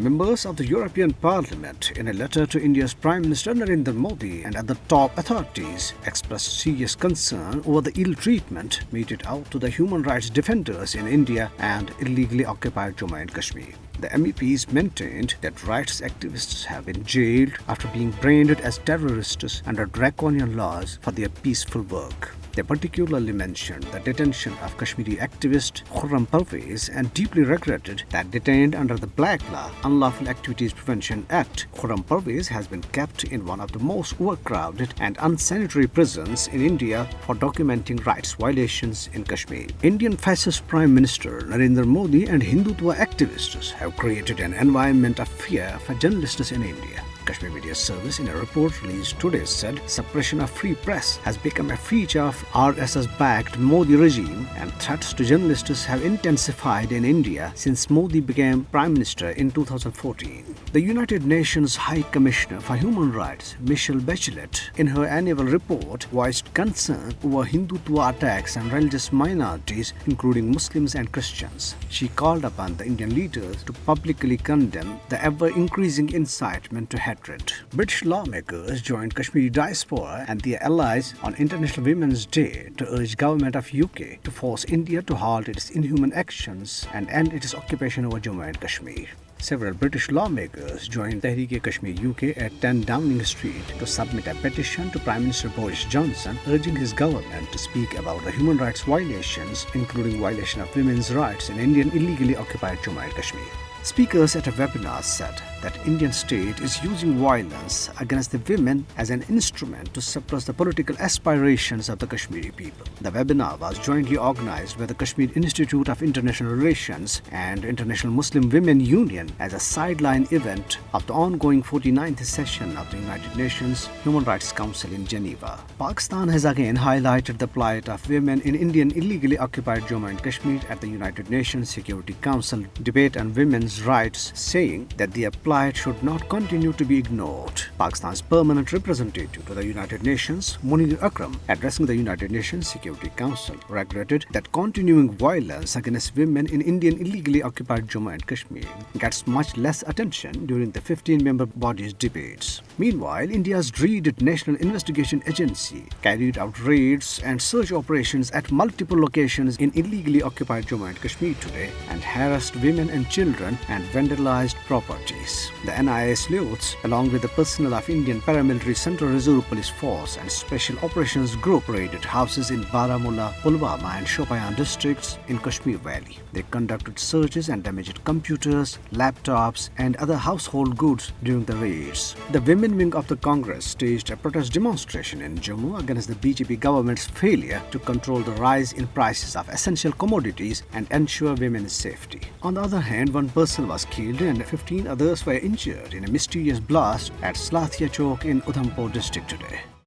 Members of the European Parliament, in a letter to India's Prime Minister Narendra Modi and other top authorities, expressed serious concern over the ill treatment meted out to the human rights defenders in India and illegally occupied Jammu and Kashmir. The MEPs maintained that rights activists have been jailed after being branded as terrorists under draconian laws for their peaceful work. They particularly mentioned the detention of Kashmiri activist Khurram Parvez and deeply regretted that detained under the Black Law Unlawful Activities Prevention Act, Khurram Parvez has been kept in one of the most overcrowded and unsanitary prisons in India for documenting rights violations in Kashmir. Indian Fascist Prime Minister Narendra Modi and Hindutva activists have created an environment of fear for journalists in India. Kashmir Media Service, in a report released today, said suppression of free press has become a feature of RSS-backed Modi regime and threats to journalists have intensified in India since Modi became Prime Minister in 2014. The United Nations High Commissioner for Human Rights, Michelle Bachelet, in her annual report voiced concern over Hindutva attacks on religious minorities, including Muslims and Christians. She called upon the Indian leaders to publicly condemn the ever-increasing incitement to hatred. British lawmakers joined Kashmiri diaspora and their allies on International Women's Day to urge government of UK to force India to halt its inhuman actions and end its occupation over Jammu and Kashmir. Several British lawmakers joined Tehreek-e-Kashmir UK at 10 Downing Street to submit a petition to Prime Minister Boris Johnson urging his government to speak about the human rights violations, including violation of women's rights in Indian illegally occupied Jammu and Kashmir. Speakers at a webinar said that Indian state is using violence against the women as an instrument to suppress the political aspirations of the Kashmiri people. The webinar was jointly organized by the Kashmir Institute of International Relations and International Muslim Women Union as a sideline event of the ongoing 49th session of the United Nations Human Rights Council in Geneva. Pakistan has again highlighted the plight of women in Indian illegally occupied Jammu and Kashmir at the United Nations Security Council debate on women's rights, saying that their plight should not continue to be ignored. Pakistan's permanent representative to the United Nations, Munir Akram, addressing the United Nations Security Council, regretted that continuing violence against women in Indian illegally occupied Jammu and Kashmir gets much less attention during the 15-member body's debates. Meanwhile, India's dreaded National Investigation Agency carried out raids and search operations at multiple locations in illegally occupied Jammu and Kashmir today and harassed women and children and vandalized properties. The NIA sleuths, along with the personnel of Indian Paramilitary Central Reserve Police Force and Special Operations Group, raided houses in Baramulla, Pulwama and Shopian districts in Kashmir Valley. They conducted searches and damaged computers, laptops and other household goods during the raids. The women wing of the Congress staged a protest demonstration in Jammu against the BJP government's failure to control the rise in prices of essential commodities and ensure women's safety. On the other hand, one person was killed and 15 others were injured in a mysterious blast at Slathia Chowk in Udhampur district today.